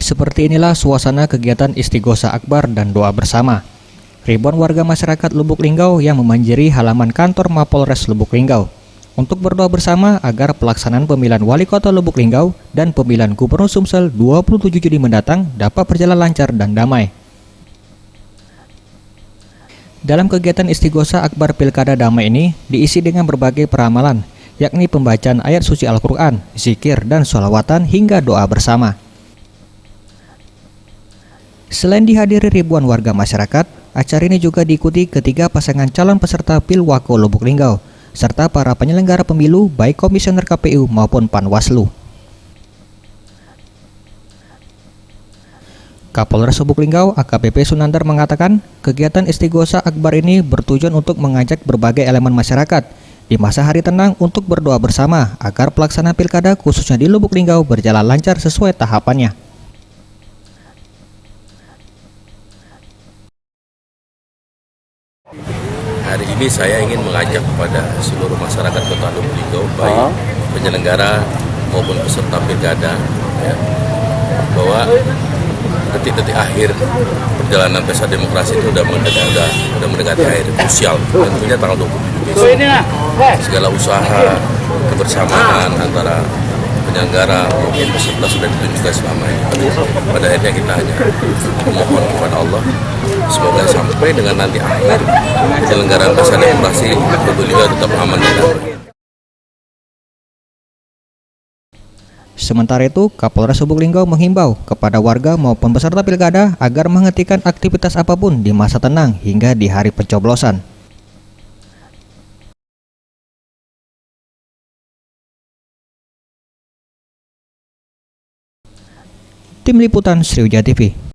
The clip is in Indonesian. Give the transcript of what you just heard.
Seperti inilah suasana kegiatan Istighosa Akbar dan doa bersama. Ribuan warga masyarakat Lubuk Linggau yang memanjiri halaman kantor Mapolres Lubuk Linggau untuk berdoa bersama agar pelaksanaan pemilihan Wali Kota Lubuk Linggau dan pemilihan Gubernur Sumsel 27 Juni mendatang dapat berjalan lancar dan damai. Dalam kegiatan Istighosa Akbar Pilkada Damai ini diisi dengan berbagai peramalan, yakni pembacaan ayat suci Al-Quran, zikir, dan sholawatan hingga doa bersama. Selain dihadiri ribuan warga masyarakat, acara ini juga diikuti ketiga pasangan calon peserta Pilwako Lubuk Linggau, serta para penyelenggara pemilu baik komisioner KPU maupun Panwaslu. Kapolres Lubuk Linggau AKBP Sunandar mengatakan, kegiatan Istighosa Akbar ini bertujuan untuk mengajak berbagai elemen masyarakat di masa hari tenang untuk berdoa bersama agar pelaksanaan pilkada khususnya di Lubuk Linggau berjalan lancar sesuai tahapannya. Hari ini saya ingin mengajak kepada seluruh masyarakat Kota Lubuk Linggau, baik penyelenggara maupun peserta pilkada, ya, bahwa detik-detik akhir perjalanan pesta demokrasi itu sudah mendekati akhir krusial, tentunya tanggal 27 besok. Segala usaha kebersamaan antara penyelenggara maupun peserta sudah ditunjukkan selama ini. Pada akhirnya kita hanya memohon kepada Allah semoga sampai dengan nanti akhir penyelenggaraan pesta demokrasi Lubuk Linggau tetap aman dan damai. Sementara itu, Kapolres Lubuk Linggau menghimbau kepada warga maupun peserta pilkada agar menghentikan aktivitas apapun di masa tenang hingga di hari pencoblosan. Tim Liputan Sriwijaya TV.